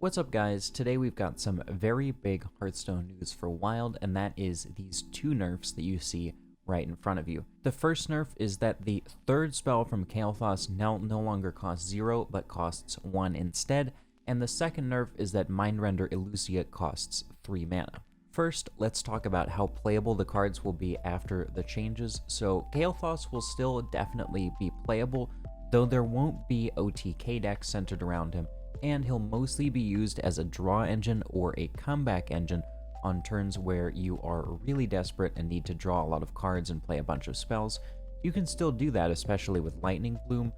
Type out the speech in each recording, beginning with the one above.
What's up guys, today we've got some very big Hearthstone news for Wild, and that is these two nerfs that you see right in front of you. The first nerf is that the third spell from Kael'thas now no longer costs 0 but costs 1 instead, and the second nerf is that Mindrender Illusia costs 3 mana. First, let's talk about how playable the cards will be after the changes. So Kael'thas will still definitely be playable, though there won't be OTK decks centered around him, and he'll mostly be used as a draw engine or a comeback engine on turns where you are really desperate and need to draw a lot of cards and play a bunch of spells. You can still do that, especially with Lightning Bloom,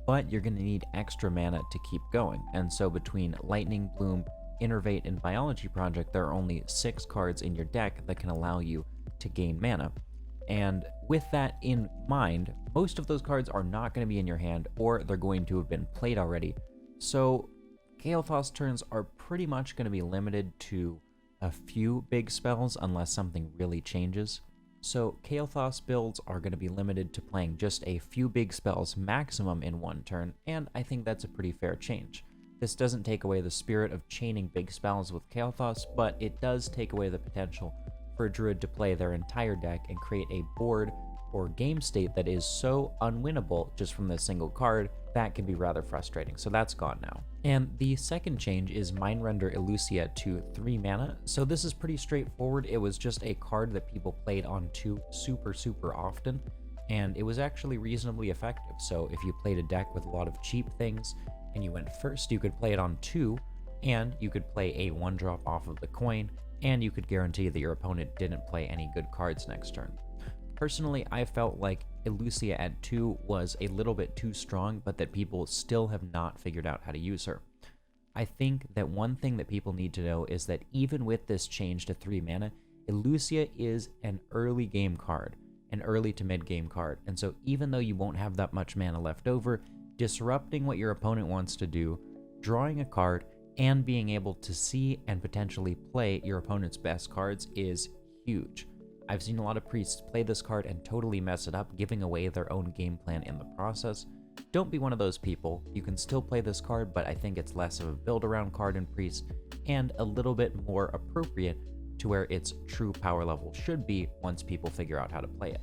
but you're going to need extra mana to keep going, and so between Lightning Bloom, Innervate, and Biology Project, there are only 6 cards in your deck that can allow you to gain mana. And with that in mind, most of those cards are not going to be in your hand, or they're going to have been played already. So Kael'thas turns are pretty much going to be limited to a few big spells unless something really changes. So Kael'thas builds are going to be limited to playing just a few big spells maximum in one turn, and I think that's a pretty fair change. This doesn't take away the spirit of chaining big spells with Kael'thas, but it does take away the potential for a druid to play their entire deck and create a board or game state that is so unwinnable just from this single card. That can be rather frustrating, so that's gone now. And the second change is Mindrender Illusia to 3 mana. So this is pretty straightforward. It was just a card that people played on 2 super often, and it was actually reasonably effective. So if you played a deck with a lot of cheap things and you went first, you could play it on 2, and you could play a 1-drop off of the coin, and you could guarantee that your opponent didn't play any good cards next turn. Personally, I felt like Illusia at 2 was a little bit too strong, but that people still have not figured out how to use her. I think that one thing that people need to know is that even with this change to 3 mana, Illusia is an early game card, an early to mid game card, and so even though you won't have that much mana left over, disrupting what your opponent wants to do, drawing a card, and being able to see and potentially play your opponent's best cards is huge. I've seen a lot of priests play this card and totally mess it up, giving away their own game plan in the process. Don't be one of those people. You can still play this card, but I think it's less of a build-around card in priest, and a little bit more appropriate to where its true power level should be once people figure out how to play it.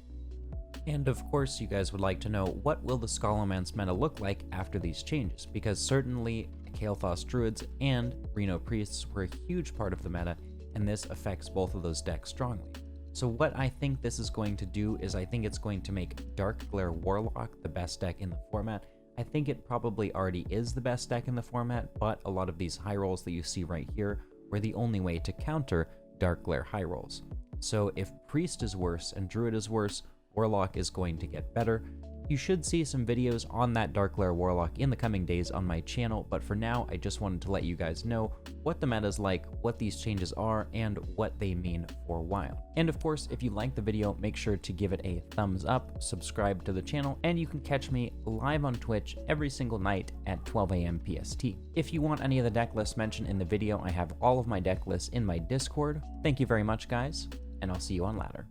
And of course, you guys would like to know, what will the Scholomance meta look like after these changes? Because certainly Kael'thas Druids and Reno Priests were a huge part of the meta, and this affects both of those decks strongly. So what I think this is going to do is I think it's going to make Dark Glare Warlock the best deck in the format. I think it probably already is the best deck in the format, but a lot of these high rolls that you see right here were the only way to counter Dark Glare high rolls. So if Priest is worse and Druid is worse, Warlock is going to get better. You should see some videos on that Dark Glare Warlock in the coming days on my channel, but for now, I just wanted to let you guys know what the meta is like, what these changes are, and what they mean for Wild. And of course, if you liked the video, make sure to give it a thumbs up, subscribe to the channel, and you can catch me live on Twitch every single night at 12 AM PST. If you want any of the deck lists mentioned in the video, I have all of my deck lists in my Discord. Thank you very much, guys, and I'll see you on ladder.